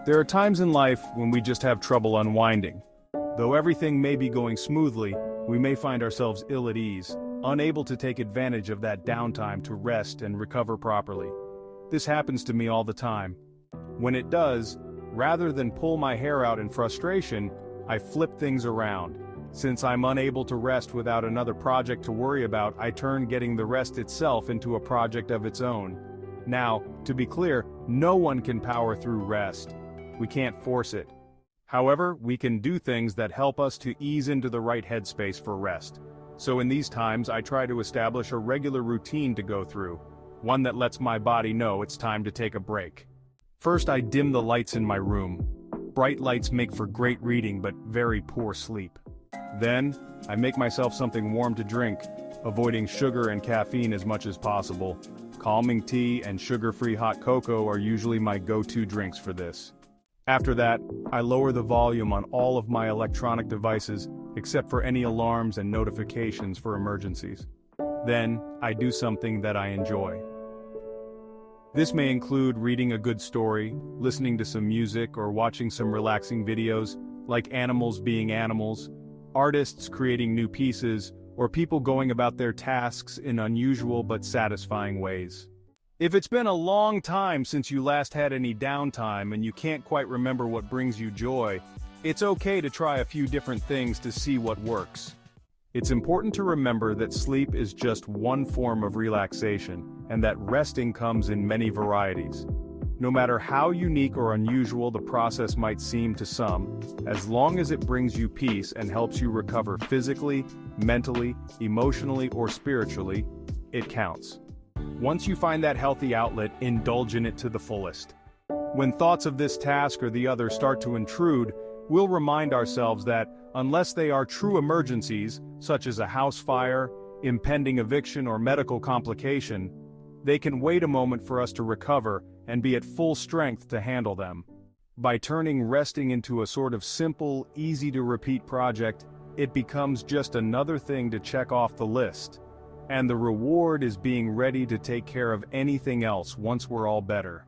There are times in life when we just have trouble unwinding. Though everything may be going smoothly, we may find ourselves ill at ease, unable to take advantage of that downtime to rest and recover properly. This happens to me all the time. When it does, rather than pull my hair out in frustration, I flip things around. Since I'm unable to rest without another project to worry about, I turn getting the rest itself into a project of its own. Now, to be clear, no one can power through rest. We can't force it. However, we can do things that help us to ease into the right headspace for rest. So in these times, I try to establish a regular routine to go through, one that lets my body know it's time to take a break. First, I dim the lights in my room. Bright lights make for great reading but very poor sleep. Then, I make myself something warm to drink, avoiding sugar and caffeine as much as possible. Calming tea and sugar-free hot cocoa are usually my go-to drinks for this. After that, I lower the volume on all of my electronic devices, except for any alarms and notifications for emergencies. Then, I do something that I enjoy. This may include reading a good story, listening to some music, or watching some relaxing videos, like animals being animals, artists creating new pieces, or people going about their tasks in unusual but satisfying ways. If it's been a long time since you last had any downtime and you can't quite remember what brings you joy, it's okay to try a few different things to see what works. It's important to remember that sleep is just one form of relaxation, and that resting comes in many varieties. No matter how unique or unusual the process might seem to some, as long as it brings you peace and helps you recover physically, mentally, emotionally, or spiritually, it counts. Once you find that healthy outlet, indulge in it to the fullest. When thoughts of this task or the other start to intrude, we'll remind ourselves that, unless they are true emergencies, such as a house fire, impending eviction, or medical complication, they can wait a moment for us to recover and be at full strength to handle them. By turning resting into a sort of simple, easy-to-repeat project, it becomes just another thing to check off the list. And the reward is being ready to take care of anything else once we're all better.